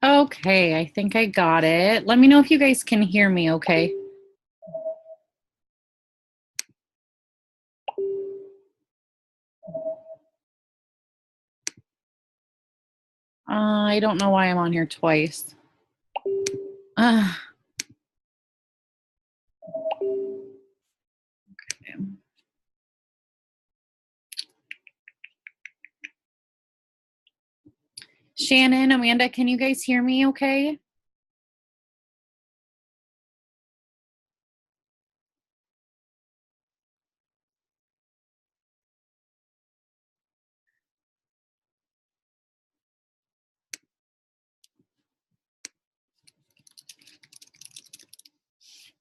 Okay, I think I got it. Let me know if you guys can hear me, okay? I don't know why I'm on here twice. Uh, okay. Shannon, Amanda, can you guys hear me okay?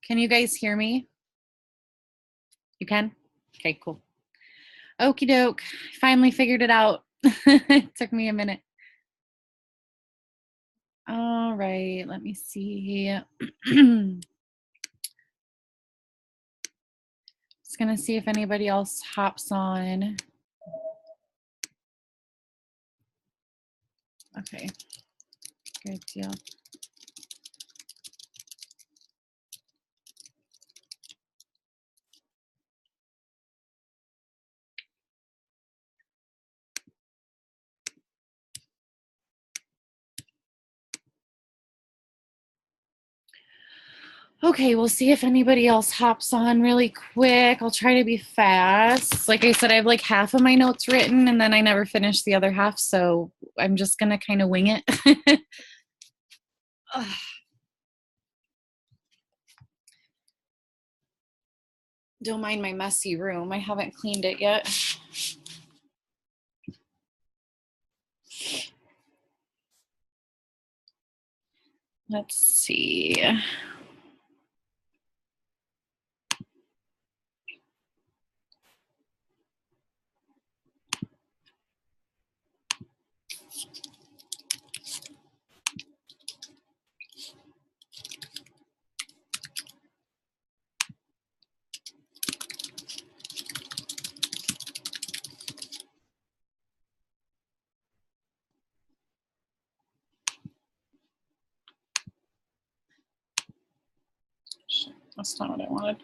Can you guys hear me? You can? Okay, cool. Okie doke. Finally figured it out. It took me a minute. All right, let me see. Just gonna see if anybody else hops on. Okay, good deal. Okay, we'll see if anybody else hops on really quick. I'll try to be fast. Like I said, I have like half of my notes written and then I never finished the other half, so I'm just gonna kind of wing it. Don't mind my messy room. I haven't cleaned it yet. Let's see. Shit, that's not what I wanted.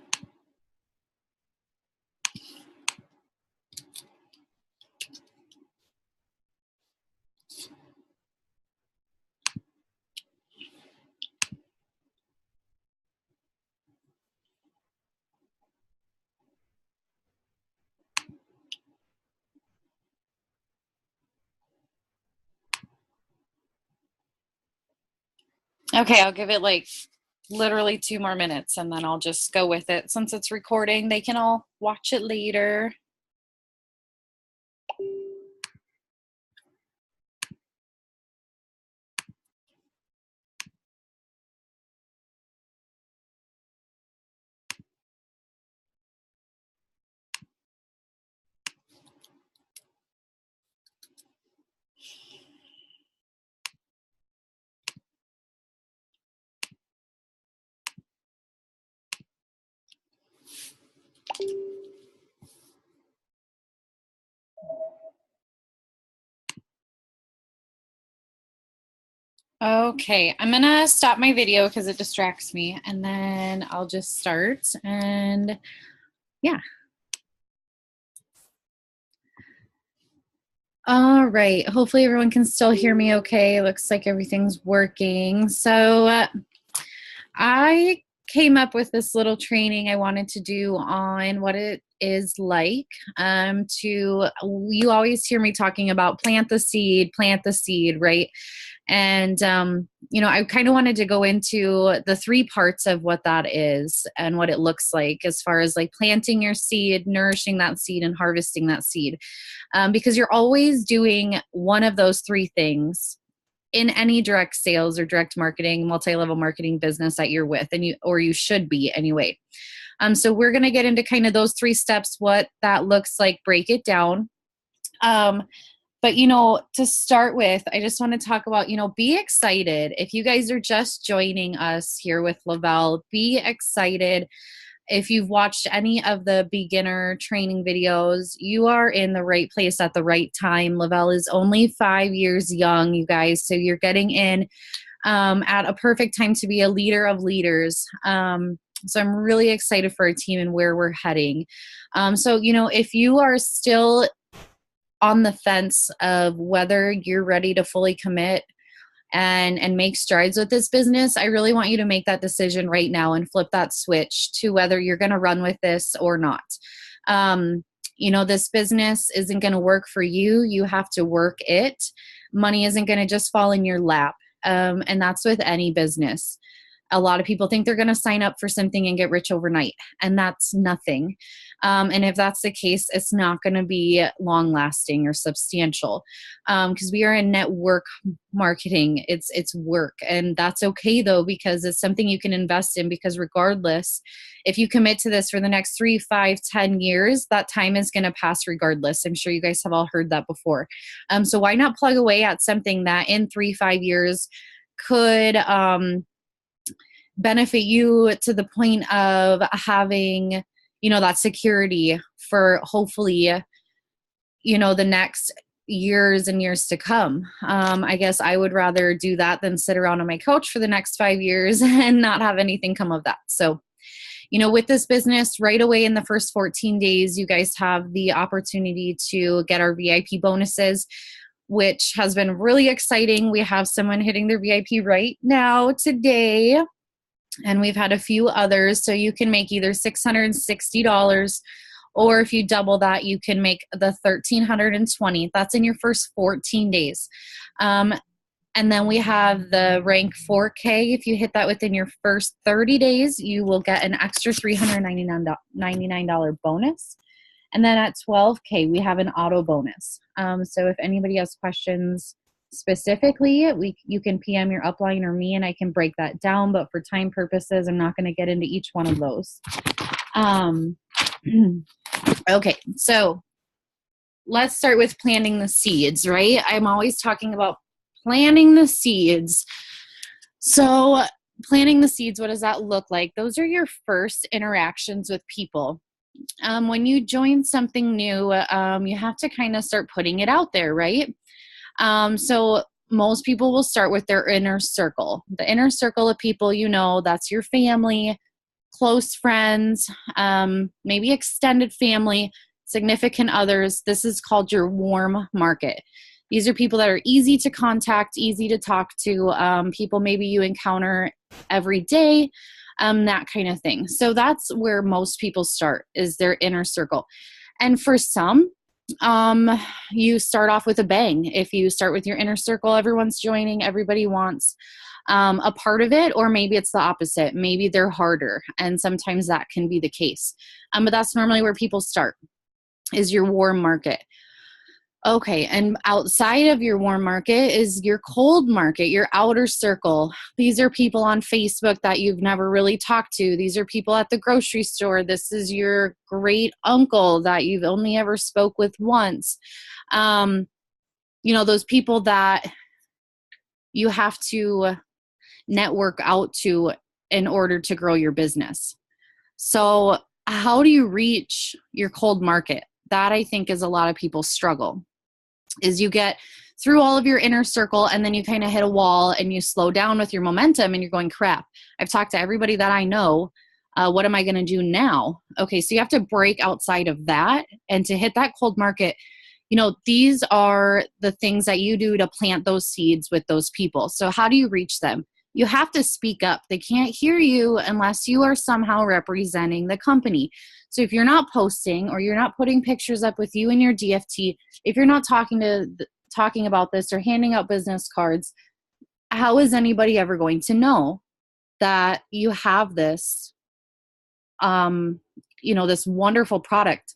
Okay, I'll give it like literally 2 more minutes and then I'll just go with it. Since it's recording, they can all watch it later. Okay, I'm gonna stop my video because it distracts me and then I'll just start and yeah. All right, hopefully everyone can still hear me okay. Looks like everything's working. So I came up with this little training I wanted to do on what it is like you always hear me talking about plant the seed, right? And I kind of wanted to go into the three parts of what that is and what it looks like as far as like planting your seed, nourishing that seed, and harvesting that seed, because you're always doing one of those three things in any direct sales or direct marketing, multi-level marketing business that you're with, and you should be anyway. So we're going to get into kind of those three steps, what that looks like, break it down. But, to start with, I just want to talk about, be excited. If you guys are just joining us here with Lavelle, be excited. If you've watched any of the beginner training videos, you are in the right place at the right time. Lavelle is only 5 years young, you guys. So you're getting in at a perfect time to be a leader of leaders. So I'm really excited for our team and where we're heading. So, if you are still on the fence of whether you're ready to fully commit and make strides with this business, I really want you to make that decision right now and flip that switch to whether you're going to run with this or not. This business isn't going to work for you. You have to work it. Money isn't going to just fall in your lap. And that's with any business. A lot of people think they're going to sign up for something and get rich overnight, and that's nothing. And if that's the case, it's not going to be long lasting or substantial, because we are in network marketing. It's work, and that's okay though, because it's something you can invest in, because regardless, if you commit to this for the next 3, 5, 10 years, that time is going to pass regardless. I'm sure you guys have all heard that before. So why not plug away at something that in 3, 5 years could, benefit you to the point of having, that security for hopefully, the next years and years to come. I guess I would rather do that than sit around on my couch for the next 5 years and not have anything come of that. So, with this business, right away in the first 14 days, you guys have the opportunity to get our VIP bonuses, which has been really exciting. We have someone hitting their VIP right now today. And we've had a few others. So you can make either $660, or if you double that, you can make the $1,320. That's in your first 14 days. And then we have the rank 4K. If you hit that within your first 30 days, you will get an extra $399 bonus. And then at 12K, we have an auto bonus. So if anybody has questions specifically, you can PM your upline or me, and I can break that down. But for time purposes, I'm not going to get into each one of those. Okay, so let's start with planting the seeds, right? I'm always talking about planting the seeds. So planting the seeds, what does that look like? Those are your first interactions with people. When you join something new, you have to kind of start putting it out there, right? So most people will start with their inner circle. The inner circle of people, that's your family, close friends, maybe extended family, significant others. This is called your warm market. These are people that are easy to contact, easy to talk to, people maybe you encounter every day, that kind of thing. So that's where most people start, is their inner circle. And for some, you start off with a bang. If you start with your inner circle, everyone's joining, everybody wants a part of it, or maybe it's the opposite. Maybe they're harder, and sometimes that can be the case. But that's normally where people start, is your warm market. Okay, and outside of your warm market is your cold market, your outer circle. These are people on Facebook that you've never really talked to. These are people at the grocery store. This is your great uncle that you've only ever spoke with once. Those people that you have to network out to in order to grow your business. So how do you reach your cold market? That, I think, is a lot of people's struggle. Is you get through all of your inner circle, and then you kind of hit a wall and you slow down with your momentum, and you're going, crap, I've talked to everybody that I know. What am I going to do now? Okay, so you have to break outside of that, and to hit that cold market, these are the things that you do to plant those seeds with those people. So how do you reach them? You have to speak up. They can't hear you unless you are somehow representing the company. So if you're not posting, or you're not putting pictures up with you and your DFT, if you're not talking about this or handing out business cards, how is anybody ever going to know that you have this, this wonderful product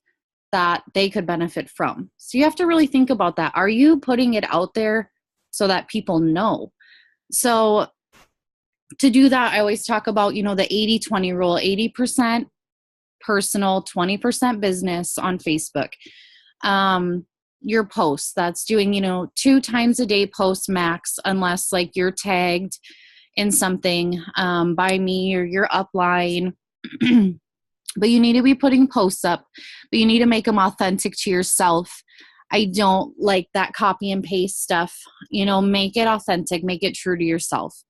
that they could benefit from? So you have to really think about that. Are you putting it out there so that people know? So to do that, I always talk about, the 80-20 rule, 80% personal, 20% business on Facebook. your posts. That's doing, 2 times a day post max, unless like you're tagged in something by me or your upline. But you need to be putting posts up, but you need to make them authentic to yourself. I don't like that copy and paste stuff. Make it authentic, make it true to yourself.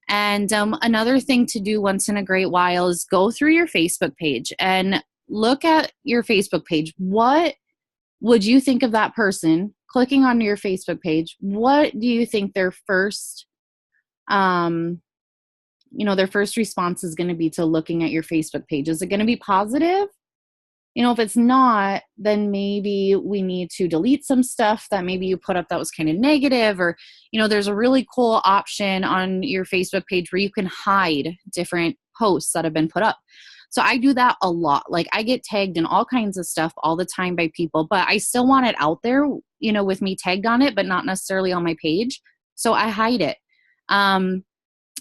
And another thing to do once in a great while is go through your Facebook page and look at your Facebook page. What would you think of that person clicking on your Facebook page? What do you think their first their first response is going to be to looking at your Facebook page? Is it going to be positive? If it's not, then maybe we need to delete some stuff that maybe you put up that was kind of negative, or, there's a really cool option on your Facebook page where you can hide different posts that have been put up. So I do that a lot. Like, I get tagged in all kinds of stuff all the time by people, but I still want it out there, with me tagged on it, but not necessarily on my page. So I hide it.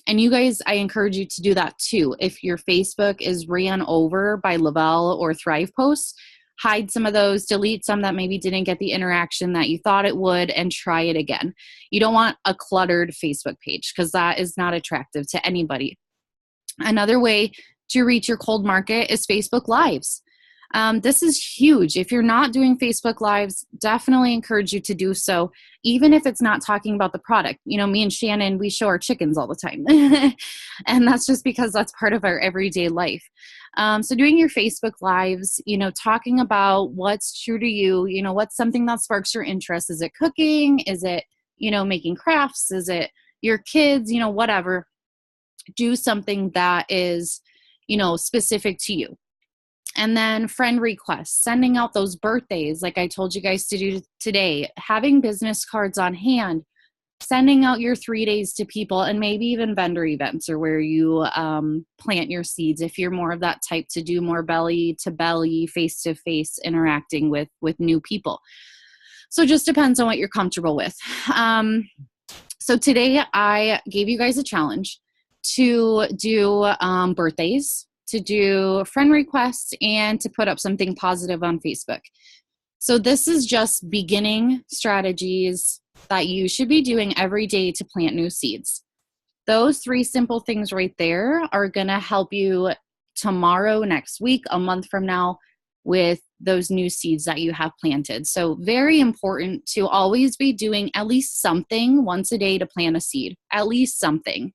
And you guys, I encourage you to do that too. If your Facebook is ran over by Lavelle or Thrive posts, hide some of those, delete some that maybe didn't get the interaction that you thought it would, and try it again. You don't want a cluttered Facebook page, because that is not attractive to anybody. Another way to reach your cold market is Facebook Lives. This is huge. If you're not doing Facebook Lives, definitely encourage you to do so, even if it's not talking about the product. Me and Shannon, we show our chickens all the time. And that's just because that's part of our everyday life. So doing your Facebook Lives, talking about what's true to you, what's something that sparks your interest. Is it cooking? Is it, making crafts? Is it your kids? Whatever. Do something that is, specific to you. And then friend requests, sending out those birthdays like I told you guys to do today, having business cards on hand, sending out your 3 days to people, and maybe even vendor events, or where you plant your seeds if you're more of that type to do more belly to belly, face to face interacting with new people. So it just depends on what you're comfortable with. So today I gave you guys a challenge to do birthdays, to do friend requests, and to put up something positive on Facebook. So this is just beginning strategies that you should be doing every day to plant new seeds. Those 3 simple things right there are going to help you tomorrow, next week, a month from now, with those new seeds that you have planted. So very important to always be doing at least something once a day to plant a seed, at least something.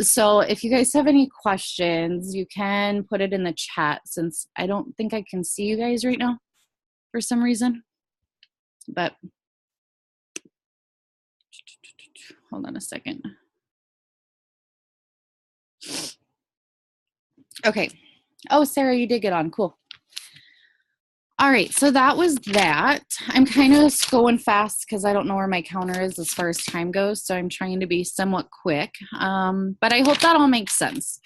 So if you guys have any questions, you can put it in the chat, since I don't think I can see you guys right now for some reason. But hold on a second. Okay. Oh, Sarah, you did get on. Cool. All right, so that was that. I'm kind of going fast because I don't know where my counter is as far as time goes, so I'm trying to be somewhat quick. But I hope that all makes sense.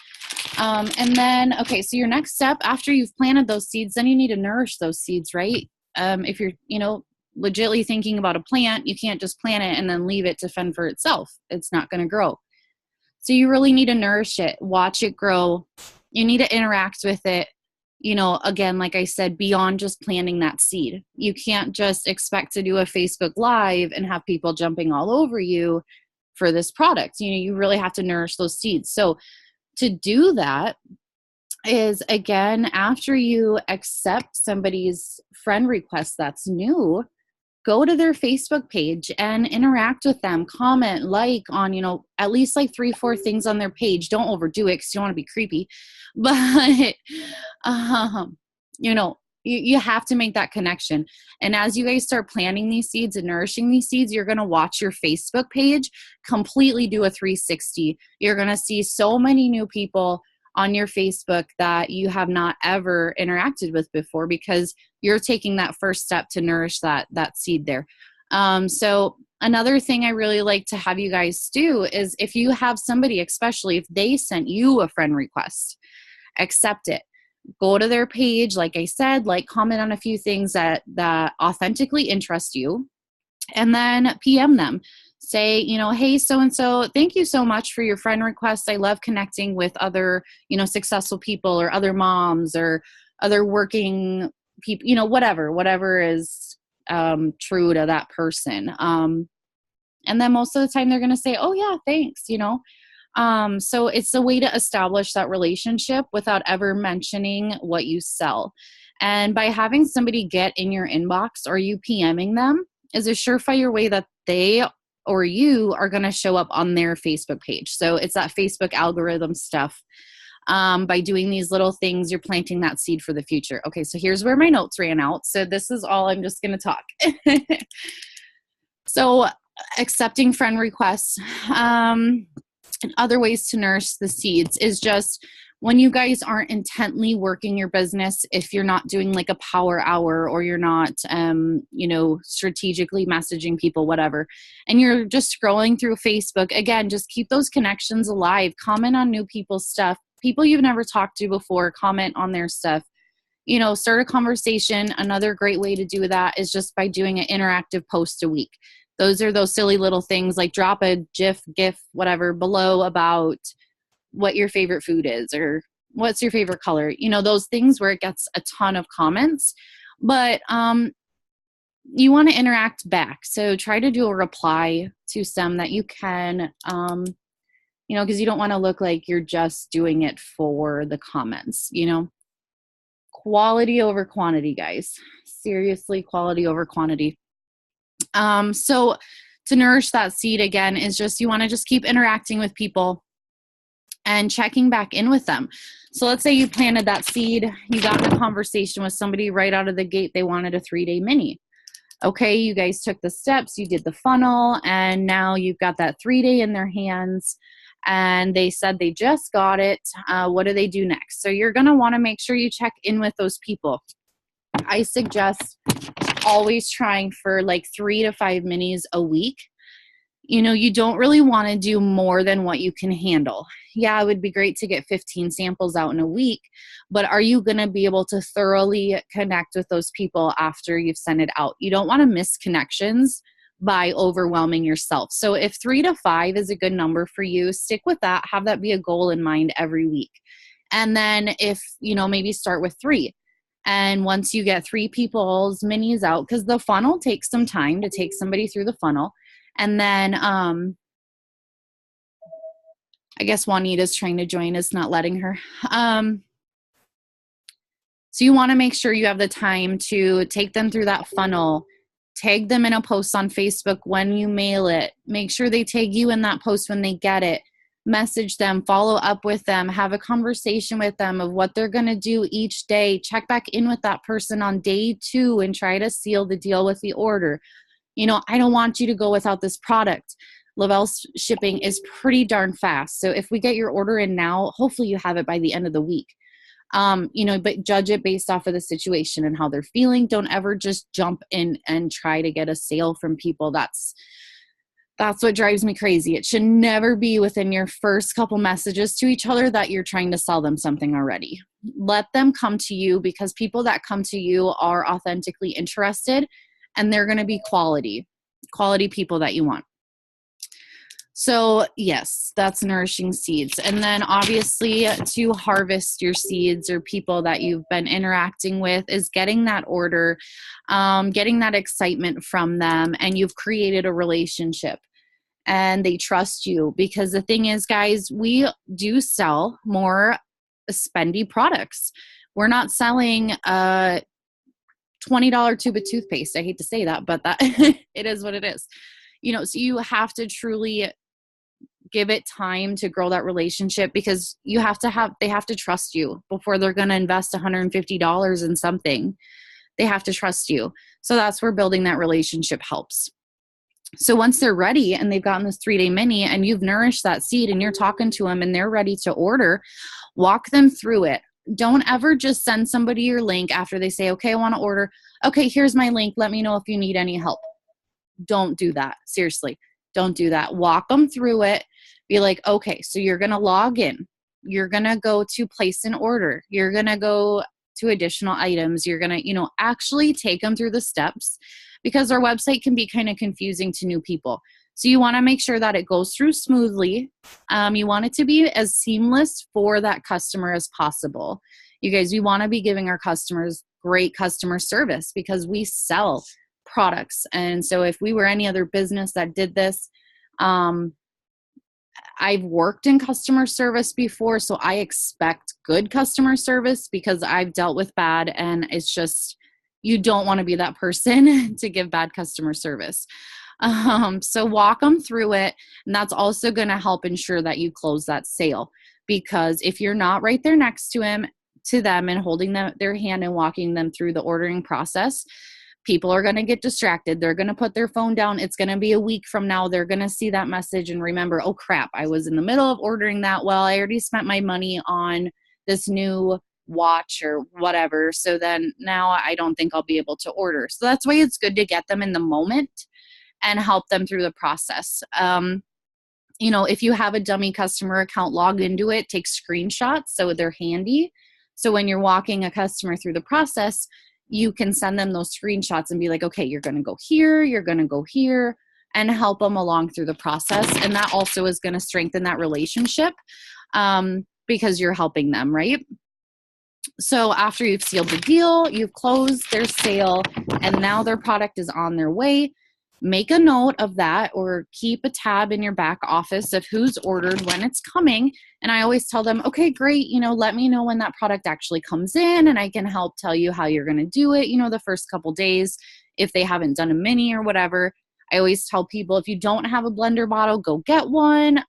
And then, okay, so your next step after you've planted those seeds, then you need to nourish those seeds, right? If you're, legitimately thinking about a plant, you can't just plant it and then leave it to fend for itself. It's not going to grow. So you really need to nourish it, watch it grow. You need to interact with it. Again, like I said, beyond just planting that seed. You can't just expect to do a Facebook Live and have people jumping all over you for this product. You really have to nourish those seeds. So to do that is, again, after you accept somebody's friend request that's new, go to their Facebook page and interact with them, comment, like on, at least like 3-4 things on their page. Don't overdo it because you don't want to be creepy. But, you have to make that connection. And as you guys start planting these seeds and nourishing these seeds, you're going to watch your Facebook page completely do a 360. You're going to see so many new people on your Facebook that you have not ever interacted with before, because you're taking that first step to nourish that seed there. So another thing I really like to have you guys do is, if you have somebody, especially if they sent you a friend request, accept it. Go to their page, like I said, comment on a few things that authentically interest you, and then PM them. Say, hey, so-and-so, thank you so much for your friend request. I love connecting with other, successful people, or other moms, or other working people, whatever is true to that person. And then most of the time they're going to say, oh yeah, thanks, you know? So it's a way to establish that relationship without ever mentioning what you sell. And by having somebody get in your inbox or you PMing them is a surefire way that they or you are going to show up on their Facebook page. So it's that Facebook algorithm stuff. By doing these little things, you're planting that seed for the future. Okay, so here's where my notes ran out. So this is all I'm just going to talk. So accepting friend requests. And other ways to nourish the seeds is just when you guys aren't intently working your business, if you're not doing like a power hour or you're not, strategically messaging people, whatever, and you're just scrolling through Facebook, again, just keep those connections alive. Comment on new people's stuff. People you've never talked to before, comment on their stuff. Start a conversation. Another great way to do that is just by doing an interactive post a week. Those are those silly little things like drop a GIF, whatever, below about what your favorite food is or what's your favorite color. Those things where it gets a ton of comments. But you want to interact back. So try to do a reply to some that you can, because you don't want to look like you're just doing it for the comments, Quality over quantity, guys. Seriously, quality over quantity. So to nourish that seed again is just, you want to just keep interacting with people and checking back in with them. So let's say you planted that seed, you got in a conversation with somebody right out of the gate, they wanted a 3-day mini. Okay, you guys took the steps, you did the funnel, and now you've got that 3-day in their hands and they said they just got it. What do they do next? So you're going to want to make sure you check in with those people. I suggest always trying for like 3 to 5 minis a week. You don't really want to do more than what you can handle. Yeah, it would be great to get 15 samples out in a week, but are you going to be able to thoroughly connect with those people after you've sent it out? You don't want to miss connections by overwhelming yourself. So if 3 to 5 is a good number for you, stick with that. Have that be a goal in mind every week. And then if, maybe start with 3. And once you get 3 people's minis out, because the funnel takes some time to take somebody through the funnel. And then I guess Juanita's trying to join us, not letting her. So you want to make sure you have the time to take them through that funnel, tag them in a post on Facebook when you mail it, make sure they tag you in that post when they get it. Message them, follow up with them, have a conversation with them of what they're going to do each day. Check back in with that person on day 2 and try to seal the deal with the order. I don't want you to go without this product. Lavelle's shipping is pretty darn fast. So if we get your order in now, hopefully you have it by the end of the week. But judge it based off of the situation and how they're feeling. Don't ever just jump in and try to get a sale from people. That's what drives me crazy. It should never be within your first couple messages to each other that you're trying to sell them something already. Let them come to you, because people that come to you are authentically interested and they're going to be quality people that you want. So yes, that's nourishing seeds. And then obviously to harvest your seeds or people that you've been interacting with is getting that order, getting that excitement from them, and you've created a relationship and they trust you. Because the thing is, guys, we do sell more spendy products. We're not selling a $20 tube of toothpaste. I hate to say that, but that it is what it is. So you have to truly give it time to grow that relationship, because they have to trust you before they're going to invest $150 in something. They have to trust you. So that's where building that relationship helps. So once they're ready and they've gotten this 3-day mini and you've nourished that seed and you're talking to them and they're ready to order, walk them through it. Don't ever just send somebody your link after they say, okay, I want to order. Okay, here's my link. Let me know if you need any help. Don't do that. Seriously, don't do that. Walk them through it. Be like, okay, so you're going to log in. You're going to go to place an order. You're going to go to additional items. You're going to, actually take them through the steps, because our website can be kind of confusing to new people. So you want to make sure that it goes through smoothly. You want it to be as seamless for that customer as possible. You guys, we want to be giving our customers great customer service, because we sell products. And so if we were any other business that did this, I've worked in customer service before, so I expect good customer service because I've dealt with bad, and it's just, you don't want to be that person to give bad customer service. So walk them through it, and that's also going to help ensure that you close that sale. Because if you're not right there next to them and holding their hand and walking them through the ordering process, people are going to get distracted. They're going to put their phone down. It's going to be a week from now. They're going to see that message and remember, oh crap, I was in the middle of ordering that. Well, I already spent my money on this new watch or whatever. So then now I don't think I'll be able to order. So that's why it's good to get them in the moment and help them through the process. If you have a dummy customer account, log into it, take screenshots so they're handy. So when you're walking a customer through the process, you can send them those screenshots and be like, okay, you're going to go here, you're going to go here, and help them along through the process. And that also is going to strengthen that relationship because you're helping them, right? So after you've sealed the deal, you've closed their sale, and now their product is on their way. Make a note of that or keep a tab in your back office of who's ordered, when it's coming. And I always tell them, okay, great, let me know when that product actually comes in and I can help tell you how you're going to do it, the first couple days, if they haven't done a mini or whatever. I always tell people, if you don't have a blender bottle, go get one.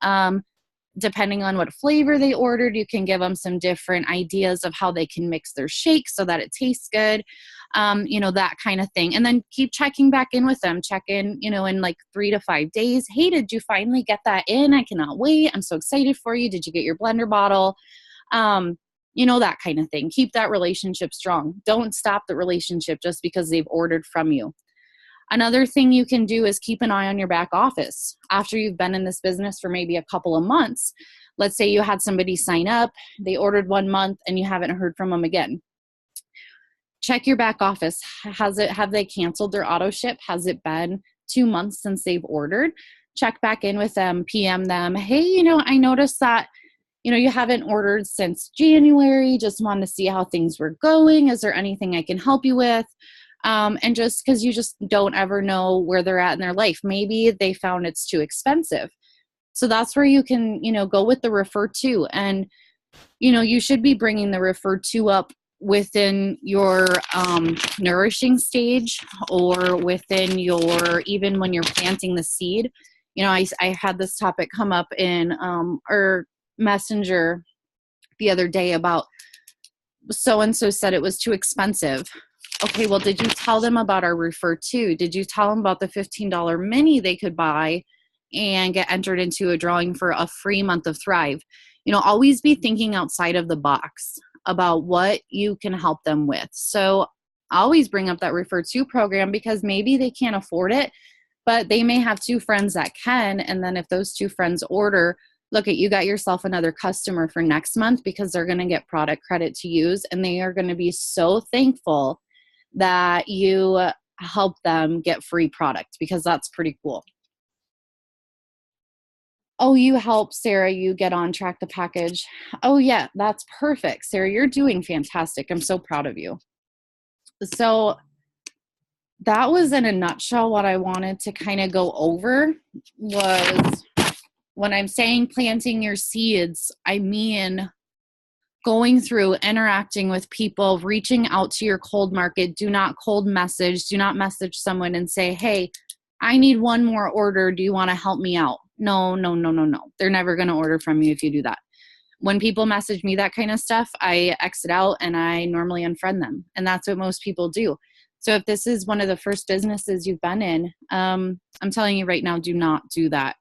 Depending on what flavor they ordered, you can give them some different ideas of how they can mix their shake so that it tastes good, that kind of thing. And then keep checking back in with them. Check in, in like 3 to 5 days. Hey, did you finally get that in? I cannot wait. I'm so excited for you. Did you get your blender bottle? That kind of thing. Keep that relationship strong. Don't stop the relationship just because they've ordered from you. Another thing you can do is keep an eye on your back office. After you've been in this business for maybe a couple of months, let's say you had somebody sign up, they ordered 1 month and you haven't heard from them again. Check your back office. Have they canceled their auto ship? Has it been 2 months since they've ordered? Check back in with them, PM them. Hey, I noticed that you haven't ordered since January. Just wanted to see how things were going. Is there anything I can help you with? And just because you just don't ever know where they're at in their life. Maybe they found it's too expensive. So that's where you can, go with the refer to. And, you should be bringing the refer to up within your nourishing stage or within even when you're planting the seed. I had this topic come up in our messenger the other day about so-and-so said it was too expensive. Okay, well, did you tell them about our refer to? Did you tell them about the $15 mini they could buy and get entered into a drawing for a free month of Thrive? Always be thinking outside of the box about what you can help them with. So always bring up that refer to program because maybe they can't afford it, but they may have 2 friends that can. And then if those 2 friends order, look at, you got yourself another customer for next month because they're going to get product credit to use and they are going to be so thankful that you help them get free product because that's pretty cool. Oh, you help Sarah, you get on track the package. Oh yeah, that's perfect. Sarah, you're doing fantastic. I'm so proud of you. So that was in a nutshell what I wanted to kind of go over was when I'm saying planting your seeds, I mean going through, interacting with people, reaching out to your cold market. Do not cold message. Do not message someone and say, hey, I need one more order. Do you want to help me out? No. They're never going to order from you if you do that. When people message me that kind of stuff, I exit out and I normally unfriend them. And that's what most people do. So if this is one of the first businesses you've been in, I'm telling you right now, do not do that.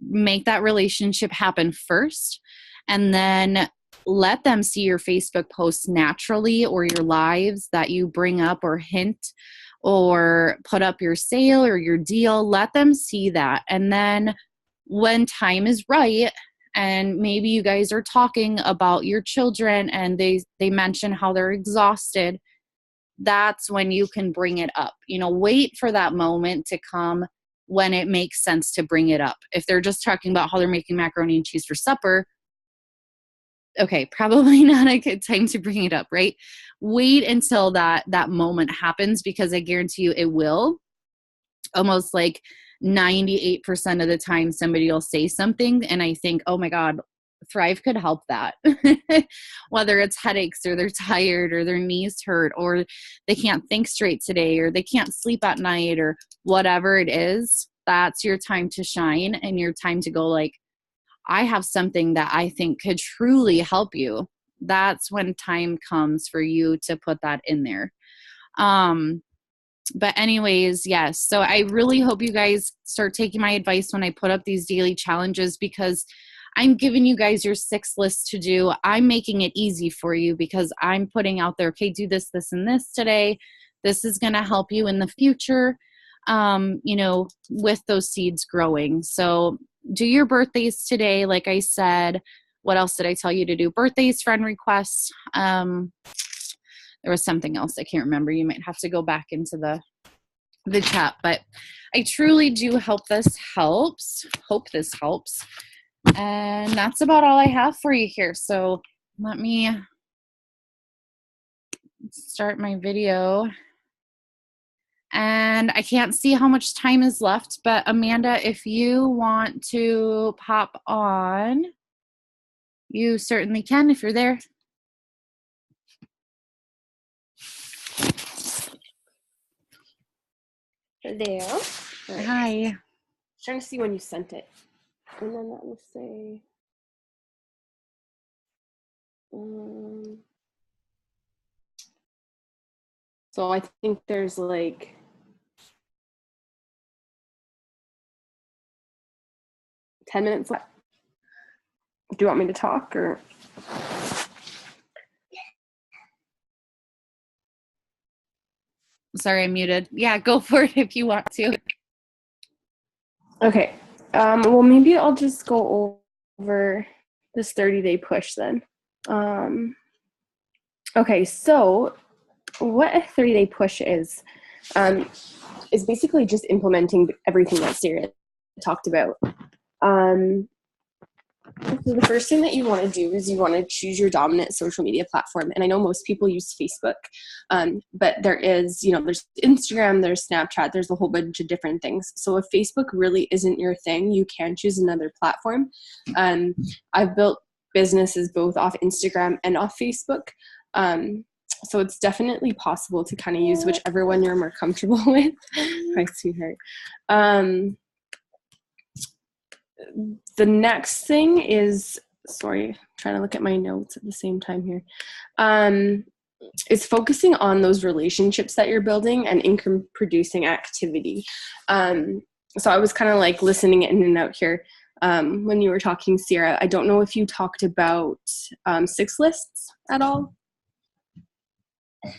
Make that relationship happen first. And then let them see your Facebook posts naturally or your lives that you bring up or hint or put up your sale or your deal. Let them see that. And then when time is right, and maybe you guys are talking about your children and they mention how they're exhausted, that's when you can bring it up. Wait for that moment to come when it makes sense to bring it up. If they're just talking about how they're making macaroni and cheese for supper, okay, probably not a good time to bring it up, right? Wait until that moment happens because I guarantee you it will. almost like 98% of the time somebody will say something and I think, oh my God, Thrive could help that. Whether it's headaches or they're tired or their knees hurt or they can't think straight today or they can't sleep at night or whatever it is, that's your time to shine and your time to go like, I have something that I think could truly help you. That's when time comes for you to put that in there. But anyways, yes. So I really hope you guys start taking my advice when I put up these daily challenges, because I'm giving you guys your 6 lists to do. I'm making it easy for you because I'm putting out there, okay, do this, this, and this today. This is going to help you in the future, with those seeds growing. So do your birthdays today. Like I said, what else did I tell you to do? Birthdays, friend requests. There was something else I can't remember. You might have to go back into the chat, but I truly do hope this helps. And that's about all I have for you here. So let me start my video. And I can't see how much time is left, but Amanda, if you want to pop on, you certainly can if you're there. There. Right. Hi. Trying to see when you sent it. And then that will say so I think there's like 10 minutes left. Do you want me to talk or? Sorry, I'm muted. Yeah, go for it if you want to. Okay. Well, maybe I'll just go over this 30-day push then. Okay, so what a 30-day push is basically just implementing everything that Sarah talked about. So the first thing that you want to do is you want to choose your dominant social media platform. And I know most people use Facebook, but there is, there's Instagram, there's Snapchat, there's a whole bunch of different things. So if Facebook really isn't your thing, you can choose another platform. I've built businesses both off Instagram and off Facebook. So it's definitely possible to kind of use whichever one you're more comfortable with. Hi, sweetheart. The next thing is, sorry, I'm trying to look at my notes at the same time here, is focusing on those relationships that you're building and income producing activity. So I was kind of like listening in and out here when you were talking, Sierra. I don't know if you talked about 6 lists at all.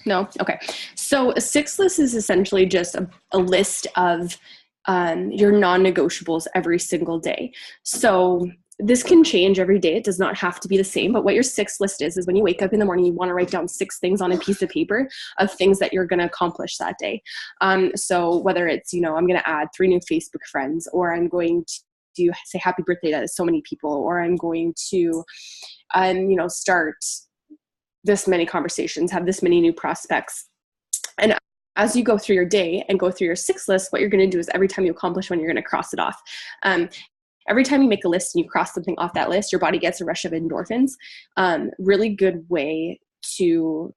No? Okay. So a 6 list is essentially just a list of your non-negotiables every single day. So this can change every day. It does not have to be the same, but what your 6 list is when you wake up in the morning, you want to write down 6 things on a piece of paper of things that you're going to accomplish that day. So whether it's, I'm going to add 3 new Facebook friends, or I'm going to say happy birthday to so many people, or I'm going to, start this many conversations, have this many new prospects. And as you go through your day and go through your 6 list, what you're going to do is every time you accomplish one, you're going to cross it off. Every time you make a list and you cross something off that list, your body gets a rush of endorphins. Really good way to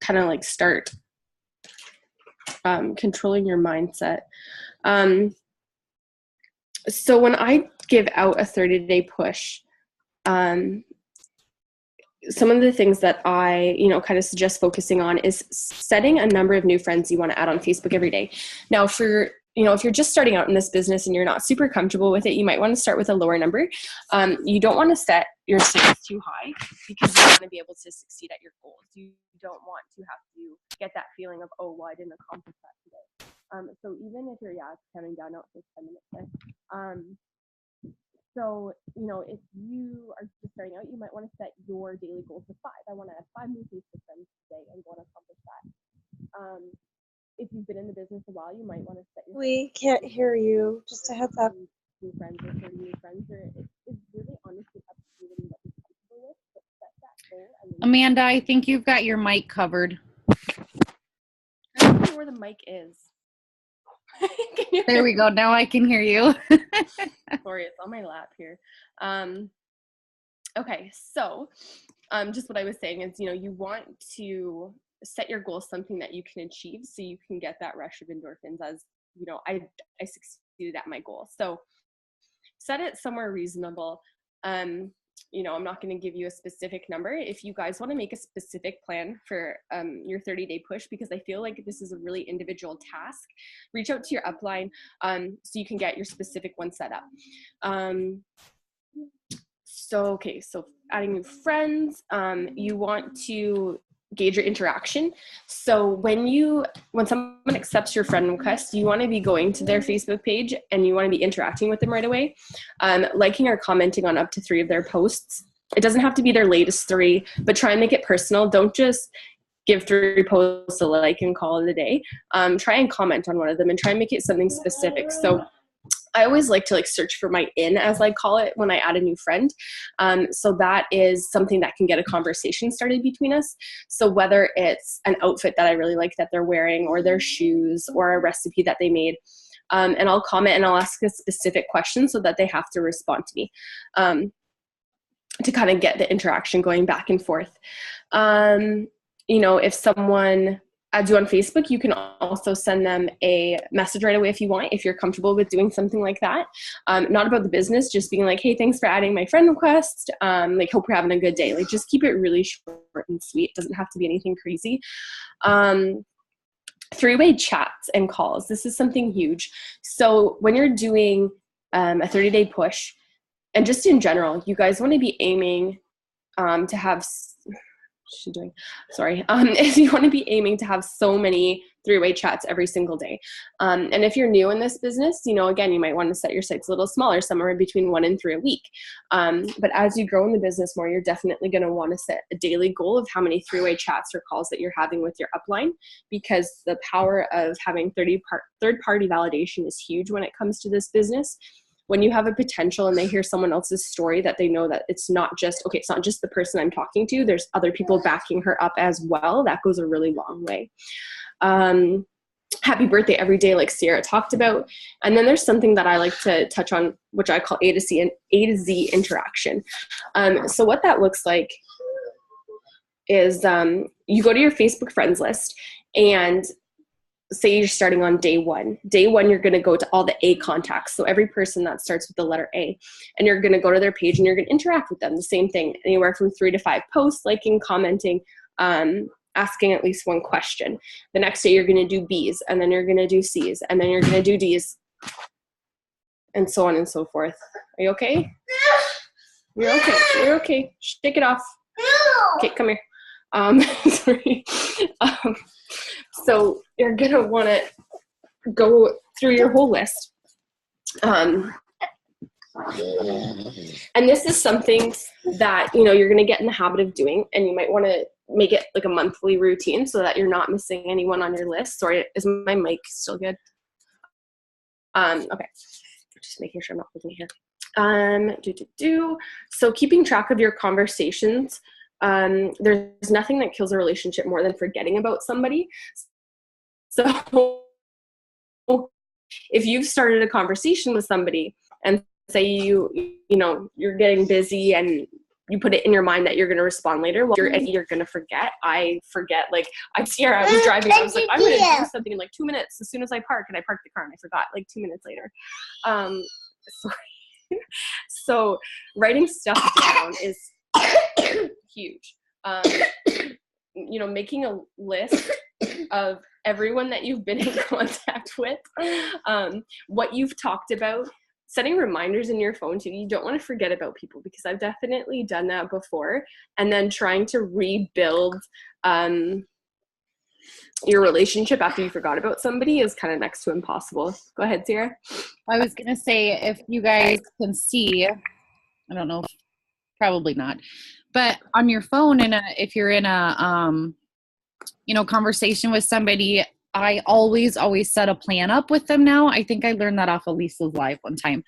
kind of like start controlling your mindset. So when I give out a 30-day push, some of the things that I, kind of suggest focusing on is setting a number of new friends you want to add on Facebook every day. Now, if you're just starting out in this business and you're not super comfortable with it, you might want to start with a lower number. You don't want to set your stakes too high because you want to be able to succeed at your goals. You don't want to have to get that feeling of, oh, well, I didn't accomplish that today. So even if you're, counting down, now it takes 10 minutes there. So, if you are just starting out, you might want to set your daily goals to 5. I want to add 5 new Facebook friends today and want to accomplish that. If you've been in the business a while, you might want to set your. We can't hear you. Just a heads up. New friends or 30 new friends, or it's really honestly up to you what you're comfortable with. But set that goal. Amanda, I think you've got your mic covered. I don't know where the mic is. There we go. Now I can hear you. Sorry, it's on my lap here. Okay, so just what I was saying is, you want to set your goal something that you can achieve so you can get that rush of endorphins as, I succeeded at my goal. So set it somewhere reasonable. I'm not going to give you a specific number. If you guys want to make a specific plan for your 30-day push, because I feel like this is a really individual task, reach out to your upline so you can get your specific one set up. So adding new friends, you want to gauge your interaction. So when someone accepts your friend request, you want to be going to their Facebook page and you want to be interacting with them right away, liking or commenting on up to 3 of their posts. It doesn't have to be their latest 3, but try and make it personal. Don't just give 3 posts a like and call it a day. Try and comment on one of them and try and make it something specific. So I always like to search for my in, as I call it, when I add a new friend. So that is something that can get a conversation started between us. So whether it's an outfit that I really like that they're wearing, or their shoes, or a recipe that they made, and I'll comment and I'll ask a specific question so that they have to respond to me to kind of get the interaction going back and forth. If someone adds you on Facebook, you can also send them a message right away if you want, if you're comfortable with doing something like that. Not about the business, just being like, hey, thanks for adding my friend request. Hope you're having a good day. Just keep it really short and sweet. It doesn't have to be anything crazy. 3-way chats and calls. This is something huge. So when you're doing a 30-day push, and just in general, you guys want to be aiming to have if you want to be aiming to have so many 3-way chats every single day. And if you're new in this business, again, you might want to set your sights a little smaller, somewhere between 1 and 3 a week. But as you grow in the business more, you're definitely going to want to set a daily goal of how many 3-way chats or calls that you're having with your upline, because the power of having third-party validation is huge when it comes to this business. When you have a potential and they hear someone else's story, that they know that it's not just the person I'm talking to, there's other people backing her up as well. That goes a really long way. Happy birthday every day, like Sierra talked about. And then there's something that I like to touch on, which I call A to Z interaction. So what that looks like is you go to your Facebook friends list, and say you're starting on day one. Day one, you're going to go to all the A contacts. So every person that starts with the letter A, and you're going to go to their page and you're going to interact with them. The same thing, anywhere from 3 to 5 posts, liking, commenting, asking at least one question. The next day you're going to do B's, and then you're going to do C's, and then you're going to do D's, and so on and so forth. Are you okay? You're okay. You're okay. Shake it off. Okay, come here. Sorry. So you're going to want to go through your whole list. And this is something that, you're going to get in the habit of doing, and you might want to make it like a monthly routine so that you're not missing anyone on your list. Sorry, is my mic still good? Okay. Just making sure I'm not looking here. So keeping track of your conversations. There's nothing that kills a relationship more than forgetting about somebody. So if you've started a conversation with somebody and say you're getting busy and you put it in your mind that you're going to respond later, well, you're going to forget. I forget. I was driving. I was like, I'm going to do something in 2 minutes as soon as I park, and I parked the car and I forgot 2 minutes later. Sorry. So writing stuff down is huge. Making a list of everyone that you've been in contact with, what you've talked about, setting reminders in your phone too. You don't want to forget about people, because I've definitely done that before, and then trying to rebuild your relationship after you forgot about somebody is kind of next to impossible. Go ahead, Sierra. I was going to say, if you guys can see, I don't know, probably not, but on your phone, if you're in a conversation with somebody, I always set a plan up with them now. I think I learned that off of Lisa's live one time.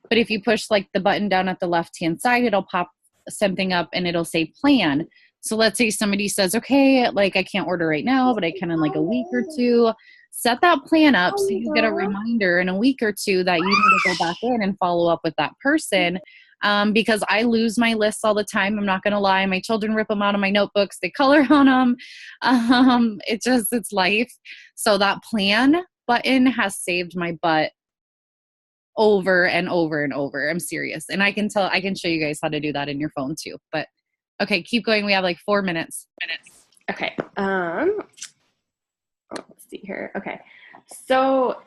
But if you push the button down at the left-hand side, it'll pop something up and it'll say plan. So let's say somebody says, okay, I can't order right now, but I can in a week or 2. set that plan up so you get a Aw. reminder in a week or two that you need to go back in and follow up with that person. Because I lose my lists all the time. I'm not going to lie. My children rip them out of my notebooks. They color on them. It's life. So that plan button has saved my butt over and over and over. I'm serious. And I can show you guys how to do that in your phone too. But okay, keep going. We have like 4 minutes. Okay. Let's see here. Okay. So,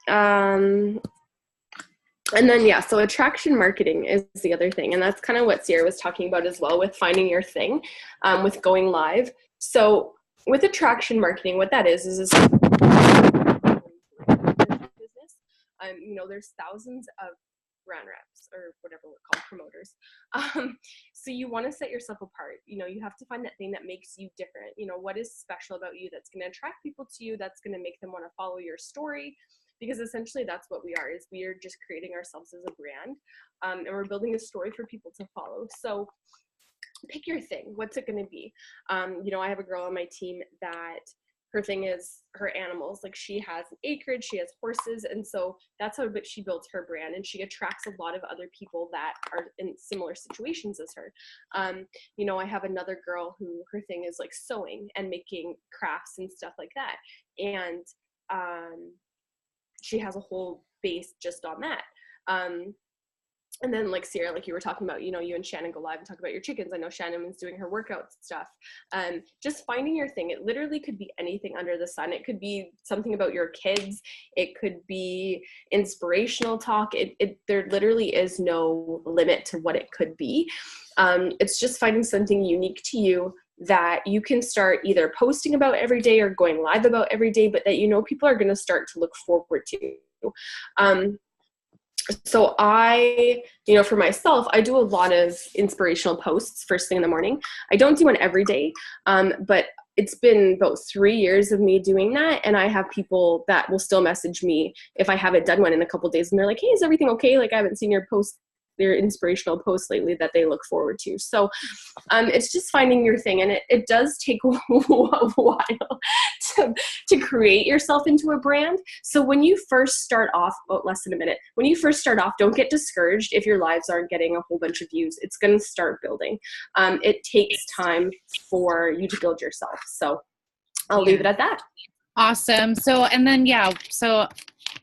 and then, yeah, so attraction marketing is the other thing. And that's kind of what Sierra was talking about as well with finding your thing, with going live. So with attraction marketing, what that is business. There's thousands of brand reps or whatever we're called, promoters. So you want to set yourself apart. You have to find that thing that makes you different. What is special about you that's going to attract people to you, that's going to make them want to follow your story. Because essentially that's what we are, is we are just creating ourselves as a brand, and we're building a story for people to follow. So pick your thing. What's it going to be? I have a girl on my team that her thing is her animals. Like, she has an acreage, she has horses, and so that's how she builds her brand, and she attracts a lot of other people that are in similar situations as her. I have another girl who her thing is like sewing and making crafts and stuff like that, and she has a whole base just on that. And then, like Sierra, like you were talking about, you and Shannon go live and talk about your chickens. I know Shannon was doing her workout stuff. Just finding your thing. It literally could be anything under the sun. It could be something about your kids. It could be inspirational talk. There literally is no limit to what it could be. It's just finding something unique to you that you can start either posting about every day or going live about every day, but that people are going to start to look forward to. So for myself, I do a lot of inspirational posts first thing in the morning. I don't do one every day, but it's been about 3 years of me doing that. And I have people that will still message me if I haven't done one in a couple of days. And they're like, hey, is everything okay? Like, I haven't seen your inspirational posts lately that they look forward to. So it's just finding your thing. And it does take a while to create yourself into a brand. So when you first start off, less than a minute, when you first start off, don't get discouraged if your lives aren't getting a whole bunch of views. It's going to start building. It takes time for you to build yourself. So I'll leave it at that. Awesome. So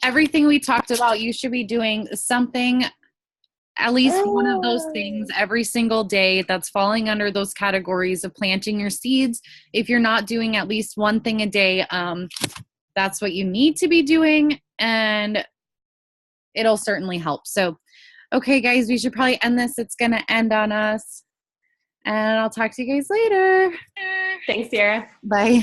everything we talked about, you should be doing something, at least one of those things every single day that's falling under those categories of planting your seeds. If you're not doing at least one thing a day, that's what you need to be doing, and it'll certainly help. So, okay, guys, we should probably end this. It's going to end on us, and I'll talk to you guys later. Thanks, Sierra. Bye.